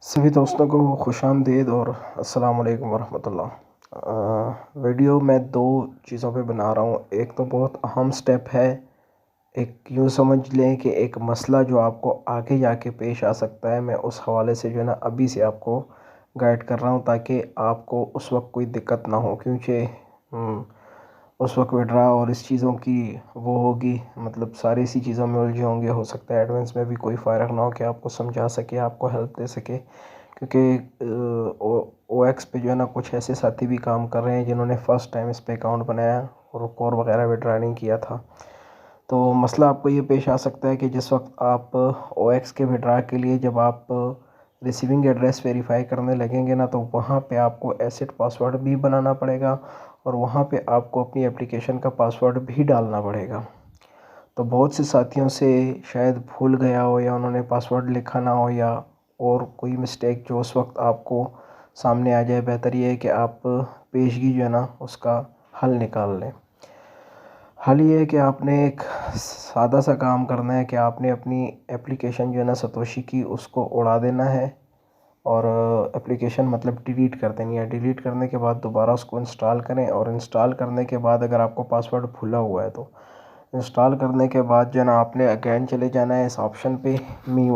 सभी दोस्तों को खुशामदीद और अस्सलाम वालेकुम वरहमतुल्लाह। वीडियो मैं दो चीज़ों पे बना रहा हूँ। एक तो बहुत अहम स्टेप है, एक यूँ समझ लें कि एक मसला जो आपको आगे जाके पेश आ सकता है। मैं उस हवाले से जो है ना अभी से आपको गाइड कर रहा हूँ ताकि आपको उस वक्त कोई दिक्कत ना हो, क्योंकि उस वक्त विड्रा और इस चीज़ों की वो होगी, मतलब सारी इसी चीज़ों में उलझे होंगे। हो सकता है एडवांस में भी कोई फ़ायदा ना हो कि आपको समझा सके, आपको हेल्प दे सके, क्योंकि ओ एक्स पे जो है ना कुछ ऐसे साथी भी काम कर रहे हैं जिन्होंने फ़र्स्ट टाइम इस पे अकाउंट बनाया और कोर वगैरह विड्रा नहीं किया था। तो मसला आपको ये पेश आ सकता है कि जिस वक्त आप ओ एक्स के विड्रा के लिए जब आप रिसीविंग एड्रेस वेरीफाई करने लगेंगे ना, तो वहाँ पे आपको एसेट पासवर्ड भी बनाना पड़ेगा और वहाँ पे आपको अपनी एप्लीकेशन का पासवर्ड भी डालना पड़ेगा। तो बहुत से साथियों से शायद भूल गया हो या उन्होंने पासवर्ड लिखा ना हो या और कोई मिस्टेक जो उस वक्त आपको सामने आ जाए। बेहतर ये है कि आप पेशगी जो है ना उसका हल निकाल लें। हल ये है कि आपने एक सादा सा काम करना है कि आपने अपनी एप्लीकेशन जो है ना सतोशी की उसको उड़ा देना है और एप्लीकेशन मतलब डिलीट कर देनी है। डिलीट करने के बाद दोबारा उसको इंस्टॉल करें और इंस्टॉल करने के बाद अगर आपको पासवर्ड भूला हुआ है तो इंस्टॉल करने के बाद जो है ना आपने अगेन चले जाना है इस ऑप्शन पे, मी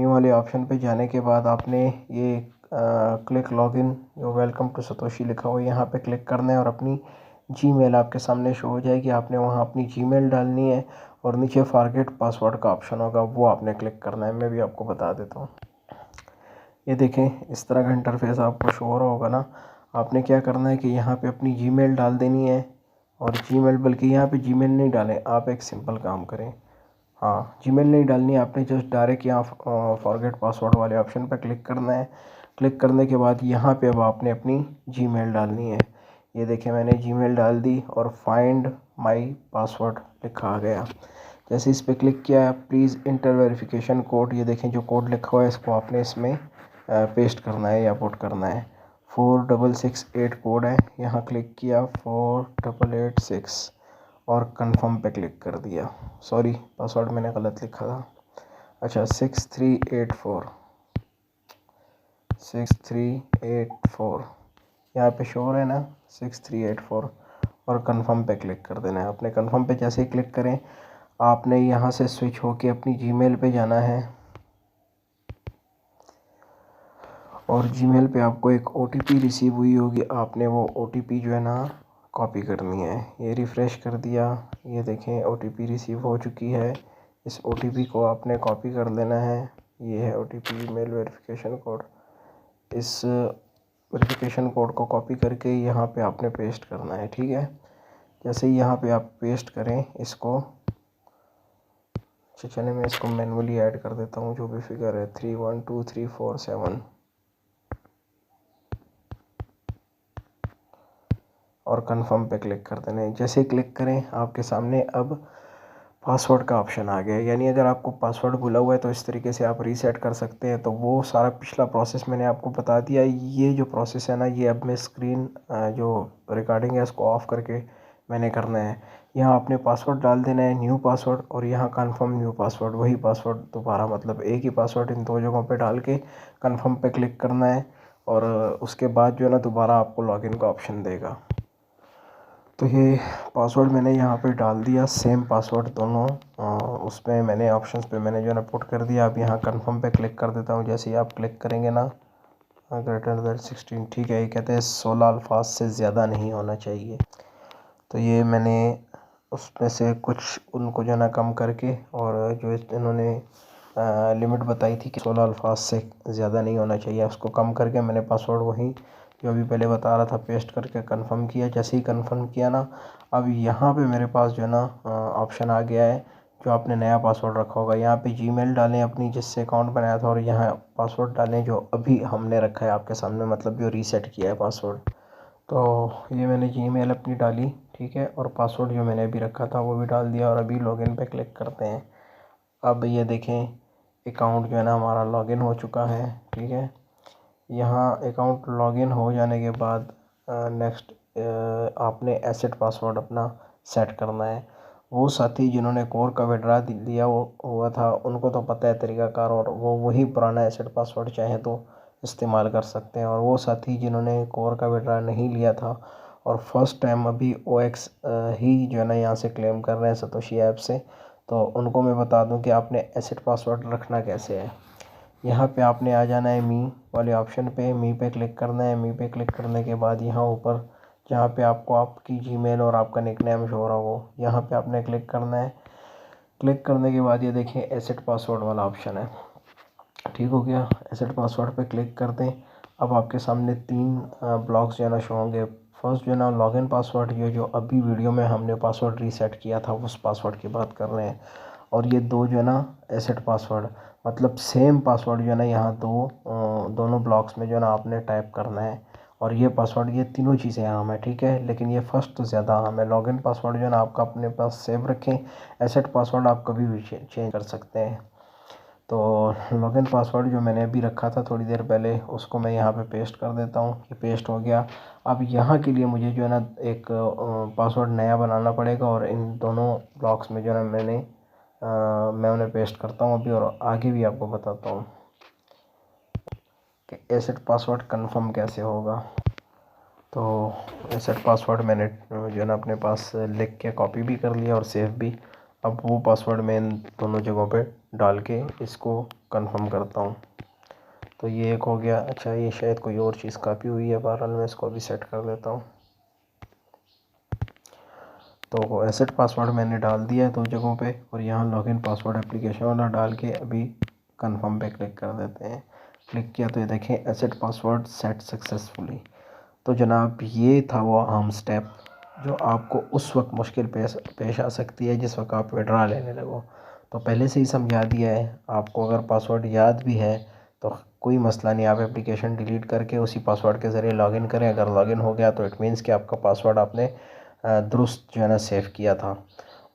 वाले ऑप्शन पे जाने के बाद आपने ये क्लिक लॉगिन जो वेलकम टू सतोशी लिखा हुआ है यहाँ पे क्लिक करना है और अपनी जीमेल आपके सामने शो हो जाएगी। आपने वहाँ अपनी जीमेल डालनी है और नीचे फॉरगेट पासवर्ड का ऑप्शन होगा, वो आपने क्लिक करना है। मैं भी आपको बता देता हूँ। ये देखें, इस तरह का इंटरफेस आपको शो हो रहा होगा ना। आपने क्या करना है कि यहाँ पे अपनी जीमेल डाल देनी है और जीमेल, बल्कि यहाँ पे जीमेल नहीं डालें, आप एक सिंपल काम करें। हाँ, जीमेल नहीं डालनी है, आपने जस्ट डायरेक्ट यहाँ फॉरगेट पासवर्ड वाले ऑप्शन पर क्लिक करना है। क्लिक करने के बाद यहाँ पे अब आपने अपनी जीमेल डालनी है। ये देखें, मैंने जीमेल डाल दी और फाइंड माय पासवर्ड लिखा आ गया। जैसे इस पर क्लिक किया, प्लीज़ इंटर वेरिफिकेशन कोड, ये देखें जो कोड लिखा हुआ है इसको आपने इसमें पेस्ट करना है या पुट करना है। 4668 कोड है, यहाँ क्लिक किया 4886 और कंफर्म पे क्लिक कर दिया। सॉरी, पासवर्ड मैंने गलत लिखा था। अच्छा, 6384 यहाँ पे शो है ना 6384 और कंफर्म पे क्लिक कर देना है। आपने कंफर्म पे जैसे ही क्लिक करें, आपने यहाँ से स्विच होके अपनी जीमेल पे जाना है और जीमेल पे आपको एक ओटीपी रिसीव हुई होगी। आपने वो ओटीपी जो है ना कॉपी करनी है। ये रिफ़्रेश कर दिया, ये देखें ओटीपी रिसीव हो चुकी है। इस ओटीपी को आपने कॉपी कर लेना है। ये है ओटीपी, मेल वेरिफिकेशन कोड। इस वेरिफिकेशन कोड को कॉपी करके यहाँ पे आपने पेस्ट करना है, ठीक है। जैसे ही यहाँ पे आप पेस्ट करें इसको, चलिए मैं इसको मैनुअली ऐड कर देता हूँ। जो भी फिगर है 312347 और कंफर्म पे क्लिक कर देना है। जैसे ही क्लिक करें, आपके सामने अब पासवर्ड का ऑप्शन आ गया। यानी अगर आपको पासवर्ड भूला हुआ है तो इस तरीके से आप रीसेट कर सकते हैं। तो वो सारा पिछला प्रोसेस मैंने आपको बता दिया। ये जो प्रोसेस है ना, ये अब मैं स्क्रीन जो रिकॉर्डिंग है इसको ऑफ करके मैंने करना है। यहाँ आपने पासवर्ड डाल देना है, न्यू पासवर्ड, और यहाँ कंफर्म न्यू पासवर्ड, वही पासवर्ड दोबारा, मतलब एक ही पासवर्ड इन दो जगहों पे डाल के कंफर्म पे क्लिक करना है। और उसके बाद जो है ना दोबारा आपको लॉगिन का ऑप्शन देगा। तो ये पासवर्ड मैंने यहाँ पे डाल दिया, सेम पासवर्ड दोनों उसमें मैंने ऑप्शंस पे मैंने जो है ना पुट कर दिया। अब यहाँ कंफर्म पे क्लिक कर देता हूँ। जैसे ही आप क्लिक करेंगे ना, ग्रेटर देन 16, ठीक है, ये कहते हैं 16 अल्फाज से ज़्यादा नहीं होना चाहिए। तो ये मैंने उसमें से कुछ उनको जो है ना कम करके, और जो इन्होंने लिमिट बताई थी कि 16 अल्फाज से ज़्यादा नहीं होना चाहिए, उसको कम करके मैंने पासवर्ड वही जो अभी पहले बता रहा था पेस्ट करके कंफर्म किया। जैसे ही कंफर्म किया ना, अब यहाँ पे मेरे पास जो है ना ऑप्शन आ गया है जो आपने नया पासवर्ड रखा होगा। यहाँ पे जीमेल डालें अपनी जिससे अकाउंट बनाया था और यहाँ पासवर्ड डालें जो अभी हमने रखा है आपके सामने, मतलब जो रीसेट किया है पासवर्ड। तो ये मैंने जीमेल अपनी डाली, ठीक है, और पासवर्ड जो मैंने अभी रखा था वो भी डाल दिया और अभी लॉगिन पे क्लिक करते हैं। अब ये देखें, अकाउंट जो है ना हमारा लॉगिन हो चुका है, ठीक है। यहाँ अकाउंट लॉगिन हो जाने के बाद नेक्स्ट आपने एसेट पासवर्ड अपना सेट करना है वो साथी जिन्होंने कोर का विड्रा लिया हुआ था उनको तो पता है तरीक़ाकार, और वो वही पुराना एसेट पासवर्ड चाहे तो इस्तेमाल कर सकते हैं। और वो साथी जिन्होंने कोर का विड्रा नहीं लिया था और फर्स्ट टाइम अभी OX ही जो है ना यहाँ से क्लेम कर रहे हैं सतोशी ऐप से, तो उनको मैं बता दूं कि आपने एसेट पासवर्ड रखना कैसे है। यहाँ पे आपने आ जाना है मी वाले ऑप्शन पे, मी पे क्लिक करना है। मी पे क्लिक करने के बाद यहाँ ऊपर जहाँ पे आपको आपकी जीमेल और आपका निकनेम शो हो रहा हो, यहाँ पे आपने क्लिक करना है। क्लिक करने के बाद ये देखें एसेट पासवर्ड वाला ऑप्शन है, ठीक हो गया। एसेट पासवर्ड पे क्लिक कर दें। अब आपके सामने 3 ब्लॉक्स जो है ना शो होंगे। फर्स्ट जो है ना लॉगिन पासवर्ड, ये जो अभी वीडियो में हमने पासवर्ड रीसेट किया था उस पासवर्ड की बात कर रहे हैं। और ये 2 जो है ना एसेट पासवर्ड, मतलब सेम पासवर्ड जो है ना यहाँ दोनों ब्लॉक्स में जो है ना आपने टाइप करना है। और ये पासवर्ड, ये तीनों चीज़ें अहम है, ठीक है, लेकिन ये फर्स्ट तो ज़्यादा अहम है। लॉगिन पासवर्ड जो है ना आपका अपने पास सेव रखें। एसेट पासवर्ड आप कभी भी चेंज कर सकते हैं। तो लॉगिन पासवर्ड जो मैंने अभी रखा था थोड़ी देर पहले, उसको मैं यहाँ पे पेस्ट कर देता हूँ। ये पेस्ट हो गया। अब यहाँ के लिए मुझे जो है ना एक पासवर्ड नया बनाना पड़ेगा, और इन दोनों ब्लॉक्स में जो है ना मैं उन्हें पेस्ट करता हूँ अभी, और आगे भी आपको बताता हूँ कि एसेट पासवर्ड कंफर्म कैसे होगा। तो एसेट पासवर्ड मैंने जो है ना अपने पास लिख के कॉपी भी कर लिया और सेव भी। अब वो पासवर्ड मैं इन दोनों जगहों पे डाल के इसको कंफर्म करता हूँ। तो ये एक हो गया। अच्छा, ये शायद कोई और चीज़ कॉपी हुई है, बहरहाल मैं इसको अभी सेट कर लेता हूँ। तो एसेट पासवर्ड मैंने डाल दिया है 2 जगहों पे, और यहाँ लॉगिन पासवर्ड एप्लीकेशन वाला डाल के अभी कंफर्म पे क्लिक कर देते हैं। क्लिक किया तो ये देखें एसेट पासवर्ड सेट सक्सेसफुली। तो जनाब ये था वो अहम स्टेप जो आपको उस वक्त मुश्किल पेश आ सकती है जिस वक्त आप विड्रा लेने लगो। तो पहले से ही समझा दिया है आपको। अगर पासवर्ड याद भी है तो कोई मसला नहीं, आप एप्लीकेशन डिलीट करके उसी पासवर्ड के ज़रिए लॉगिन करें। अगर लॉगिन हो गया तो इट मीन्स कि आपका पासवर्ड आपने दुरुस्त जो है ना सेव किया था।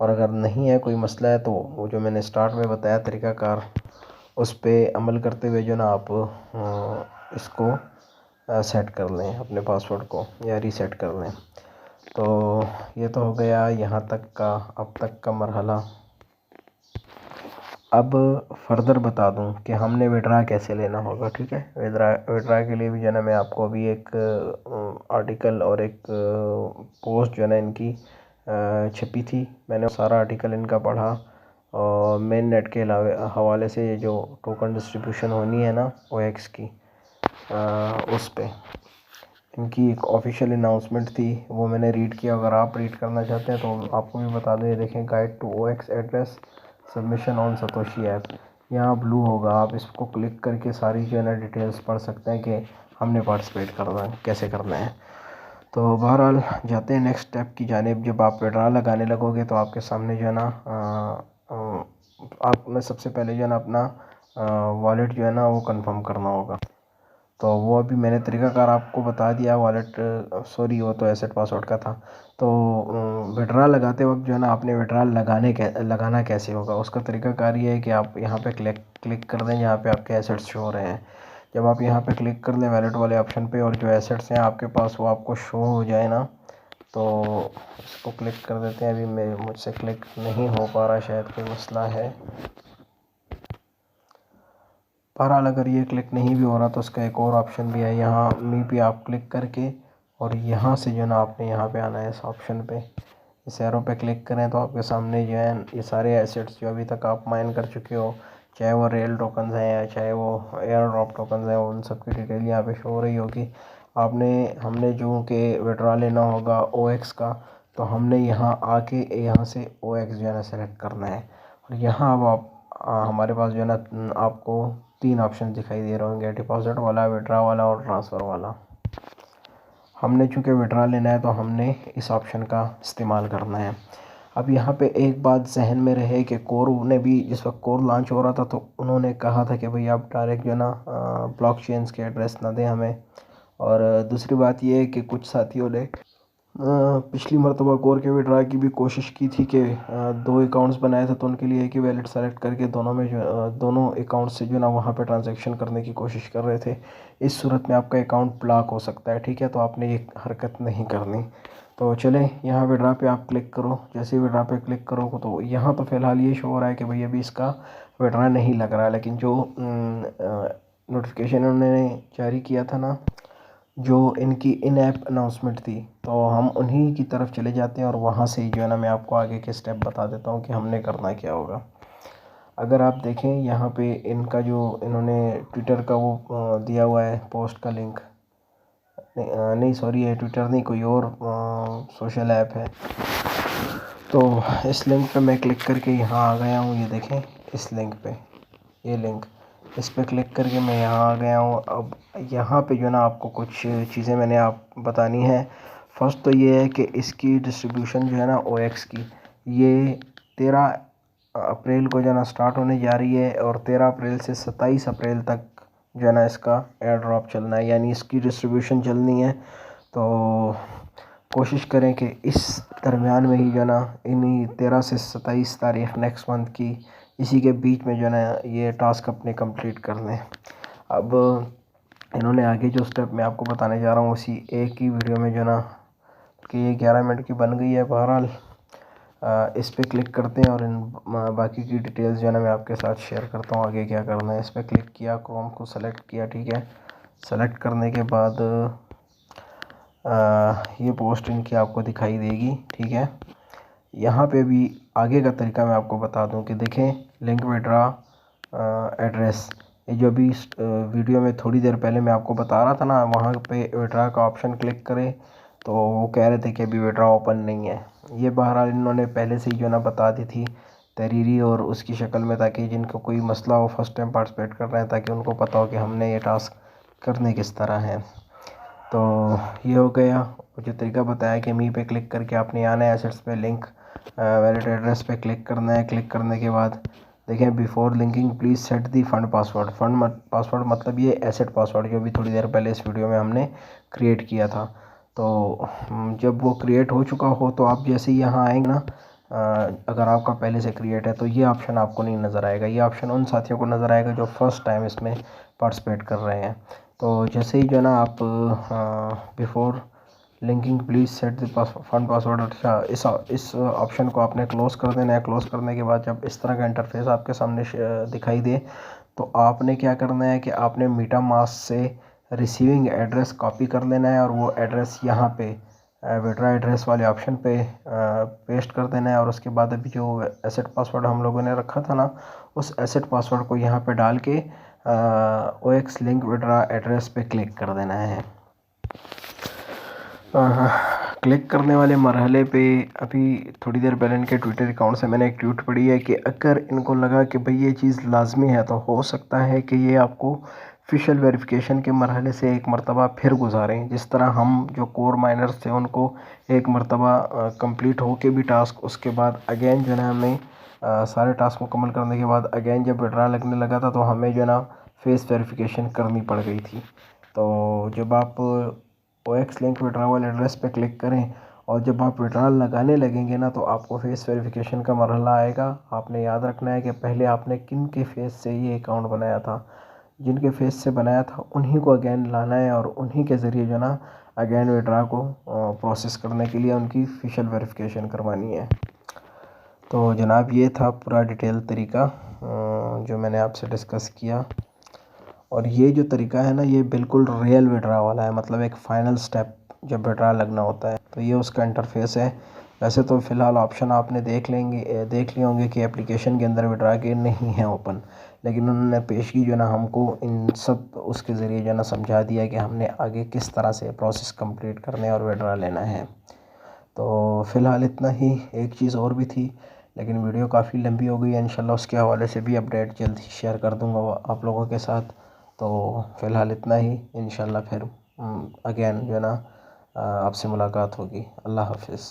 और अगर नहीं है, कोई मसला है, तो वो जो मैंने स्टार्ट में बताया तरीक़ाकार, उस पर अमल करते हुए जो ना आप इसको सेट कर लें, अपने पासवर्ड को, या रीसेट कर लें। तो ये तो हो गया यहाँ तक का, अब तक का मरहला। अब फर्दर बता दूं कि हमने विड्रा कैसे लेना होगा, ठीक है। विड्रा के लिए भी जो है ना मैं आपको अभी एक आर्टिकल और एक पोस्ट जो है ना इनकी छपी थी, मैंने सारा आर्टिकल इनका पढ़ा। और मेन नेट के हवाले से ये जो टोकन डिस्ट्रीब्यूशन होनी है ना OX की, उस पे इनकी एक ऑफिशियल अनाउंसमेंट थी, वो मैंने रीड किया। अगर आप रीड करना चाहते हैं तो आपको भी बता दें। ये देखें, guide to OX address submission on Satoshi app, यहाँ ब्लू होगा, आप इसको क्लिक करके सारी जो है ना डिटेल्स पढ़ सकते हैं कि हमने पार्टिसिपेट करना है, कैसे करना है। तो बहरहाल जाते हैं नेक्स्ट स्टेप की जानिब। जब आप विड्रा लगाने लगोगे तो आपके सामने जो है ना आपने सबसे पहले जो है ना अपना वॉलेट जो है ना वो कंफर्म करना होगा। तो वो अभी मैंने तरीक़ाकार आपको बता दिया। वॉलेट, सॉरी, वो तो एसेट पासवर्ड का था। तो विड्रा लगाते वक्त जो है ना आपने विड्रा लगाना कैसे होगा, उसका तरीक़ाकार ये है कि आप यहाँ पे क्लिक कर दें जहाँ पे आपके एसेट्स शो हो रहे हैं। जब आप यहाँ पे क्लिक कर दें वॉलेट वाले ऑप्शन पे, और जो एसेट्स हैं आपके पास वो आपको शो हो जाए ना, तो इसको क्लिक कर देते हैं। अभी मुझसे क्लिक नहीं हो पा रहा, शायद कोई मसला है। बहरहाल अगर ये क्लिक नहीं भी हो रहा तो उसका एक और ऑप्शन भी है, यहाँ मी पे आप क्लिक करके, और यहाँ से जो ना आपने यहाँ पे आना है इस ऑप्शन पे, इस एरो पे क्लिक करें तो आपके सामने जो है ये सारे एसेट्स जो अभी तक आप माइन कर चुके हो, चाहे वो रियल टोकन्स हैं या चाहे वो एयर ड्रॉप टोकन्स हैं, उन सब की डिटेल यहाँ पे शो हो रही होगी। हमने जो कि विड्रा लेना होगा OX का, तो हमने यहाँ आके यहाँ से OX जो है ना सेलेक्ट करना है। और यहाँ अब आप हमारे पास जो है ना आपको 3 ऑप्शन दिखाई दे रहे होंगे, डिपॉजिट वाला, विड्रा वाला और ट्रांसफ़र वाला। हमने चूँकि विड्रा लेना है तो हमने इस ऑप्शन का इस्तेमाल करना है। अब यहाँ पे एक बात जहन में रहे कि कोर ने भी, जिस वक्त कोर लॉन्च हो रहा था तो उन्होंने कहा था कि भाई आप डायरेक्ट जो है ना ब्लॉकचेन्स के एड्रेस ना दें हमें। और दूसरी बात ये है कि कुछ साथियों ने पिछली मरतबा कोर के विड्रा की भी कोशिश की थी कि दो अकाउंट्स बनाए थे, तो उनके लिए एक ही वैलेट सेलेक्ट करके दोनों में दोनों अकाउंट से जो ना वहाँ पे ट्रांजैक्शन करने की कोशिश कर रहे थे। इस सूरत में आपका अकाउंट ब्लॉक हो सकता है, ठीक है। तो आपने ये हरकत नहीं करनी। तो चलें, यहाँ विड्रा पे आप क्लिक करो। जैसे ही विड्रा पे क्लिक करो तो यहाँ तो फ़िलहाल ये शो हो रहा है कि भाई अभी इसका विड्रा नहीं लग रहा है, लेकिन जो नोटिफिकेशन उन्होंने जारी किया था ना, जो इनकी इन ऐप अनाउंसमेंट थी, तो हम उन्हीं की तरफ चले जाते हैं और वहाँ से ही जो है ना मैं आपको आगे के स्टेप बता देता हूँ कि हमने करना क्या होगा। अगर आप देखें यहाँ पे इनका जो इन्होंने ट्विटर का वो दिया हुआ है पोस्ट का लिंक, नहीं सॉरी, ये ट्विटर नहीं, कोई और सोशल ऐप है। तो इस लिंक पे मैं क्लिक करके यहाँ आ गया हूँ। ये देखें इस लिंक पे, ये लिंक, इस पे क्लिक करके मैं यहाँ आ गया हूँ। अब यहाँ पे जो ना आपको कुछ चीज़ें मैंने आप बतानी है। फर्स्ट तो ये है कि इसकी डिस्ट्रीब्यूशन जो है ना OX की, ये 13 अप्रैल को जो ना स्टार्ट होने जा रही है और 13 अप्रैल से 27 अप्रैल तक जो है ना इसका एयर ड्रॉप चलना है, यानी इसकी डिस्ट्रीब्यूशन चलनी है। तो कोशिश करें कि इस दरमियान में ही जो ना इन्हीं 13 से 27 तारीख नेक्स्ट मंथ की, इसी के बीच में जो ना ये टास्क अपने कंप्लीट कर लें। अब इन्होंने आगे जो स्टेप मैं आपको बताने जा रहा हूँ उसी एक ही वीडियो में जो ना कि ये 11 मिनट की बन गई है। बहरहाल इस पर क्लिक करते हैं और इन बाकी की डिटेल्स जो है ना मैं आपके साथ शेयर करता हूँ आगे क्या करना है। इस पर क्लिक किया, क्रोम को सेलेक्ट किया, ठीक है। सेलेक्ट करने के बाद ये पोस्ट इनकी आपको दिखाई देगी, ठीक है। यहाँ पे भी आगे का तरीका मैं आपको बता दूं कि देखें लिंक विड्रा एड्रेस, ये जो अभी इस वीडियो में थोड़ी देर पहले मैं आपको बता रहा था ना, वहाँ पे विड्रा का ऑप्शन क्लिक करें तो वो कह रहे थे कि अभी विड्रा ओपन नहीं है। ये बहरहाल इन्होंने पहले से ही जो ना बता दी थी तहरीरी और उसकी शक्ल में, ताकि जिनको कोई मसला हो, फर्स्ट टाइम पार्टिसिपेट कर रहे हैं, ताकि उनको पता हो कि हमने ये टास्क करने किस तरह है। तो ये हो गया। जो तरीका बताया कि मी पे क्लिक करके आपने आना है, एसेट्स पे लिंक वैलिड एड्रेस पे क्लिक करना है। क्लिक करने के बाद देखें before linking please set the fund password. Fund password मतलब ये एसेट पासवर्ड जो भी थोड़ी देर पहले इस वीडियो में हमने क्रिएट किया था। तो जब वो क्रिएट हो चुका हो तो आप जैसे ही यहाँ आएंगे ना, अगर आपका पहले से क्रिएट है तो ये ऑप्शन आपको नहीं नज़र आएगा। ये ऑप्शन उन साथियों को नज़र आएगा जो फर्स्ट टाइम इसमें पार्टिसिपेट कर रहे हैं। तो जैसे ही जो है ना आप before linking please set the fund password, अच्छा इस ऑप्शन को आपने क्लोज़ कर देना है। क्लोज़ करने के बाद जब इस तरह का इंटरफेस आपके सामने दिखाई दे तो आपने क्या करना है कि आपने मीटा मास्क से रिसीविंग एड्रेस कॉपी कर लेना है और वो एड्रेस यहाँ पे विड्रा एड्रेस वाले ऑप्शन पे पेस्ट कर देना है। और उसके बाद अभी जो एसेट पासवर्ड हम लोगों ने रखा था ना, उस एसेट पासवर्ड को यहाँ पे डाल के OX लिंक विड्रा एड्रेस पे क्लिक कर देना है। क्लिक करने वाले मरहले पे अभी थोड़ी देर पहले इनके ट्विटर अकाउंट से मैंने एक ट्वीट पढ़ी है कि अगर इनको लगा कि भाई ये चीज़ लाजमी है तो हो सकता है कि ये आपको ऑफिशियल वेरिफिकेशन के मरहले से एक मरतबा फिर गुजारें। जिस तरह हम जो कोर माइनर्स थे उनको एक मरतबा कंप्लीट हो के भी टास्क, उसके बाद अगेन जो है हमें सारे टास्क मुकम्मल करने के बाद अगेन जब विड्रा लगने लगा था तो हमें जो है ना फेस वेरिफिकेशन करनी पड़ गई थी। तो जब आप OX लिंक विड्रावल एड्रेस पे क्लिक करें और जब आप विड्रॉल लगाने लगेंगे ना तो आपको फेस वेरिफिकेशन का मरहला आएगा। आपने याद रखना है कि पहले आपने किन के फेस से ये अकाउंट बनाया था। जिनके फेस से बनाया था उन्हीं को अगेन लाना है और उन्हीं के ज़रिए जो ना अगेन विड्रा को प्रोसेस करने के लिए उनकी ऑफिशियल वेरिफिकेशन करवानी है। तो जनाब ये था पूरा डिटेल तरीका जो मैंने आपसे डिस्कस किया। और ये जो तरीका है ना ये बिल्कुल रियल विड्रा वाला है, मतलब एक फ़ाइनल स्टेप जब विड्रा लगना होता है तो ये उसका इंटरफेस है। वैसे तो फ़िलहाल ऑप्शन आपने देख लिए होंगे कि एप्लीकेशन के अंदर विड्रा के नहीं है ओपन, लेकिन उन्होंने पेशगी जो ना हमको इन सब उसके ज़रिए जो ना समझा दिया कि हमने आगे किस तरह से प्रोसेस कंप्लीट करने और विड्रा लेना है। तो फ़िलहाल इतना ही। एक चीज़ और भी थी लेकिन वीडियो काफ़ी लंबी हो गई है, इंशाल्लाह उसके हवाले से भी अपडेट जल्द ही शेयर कर दूँगा आप लोगों के साथ। तो फ़िलहाल इतना ही, इंशाल्लाह फिर अगेन जो है ना आपसे मुलाकात होगी। अल्लाह हाफ़िज़।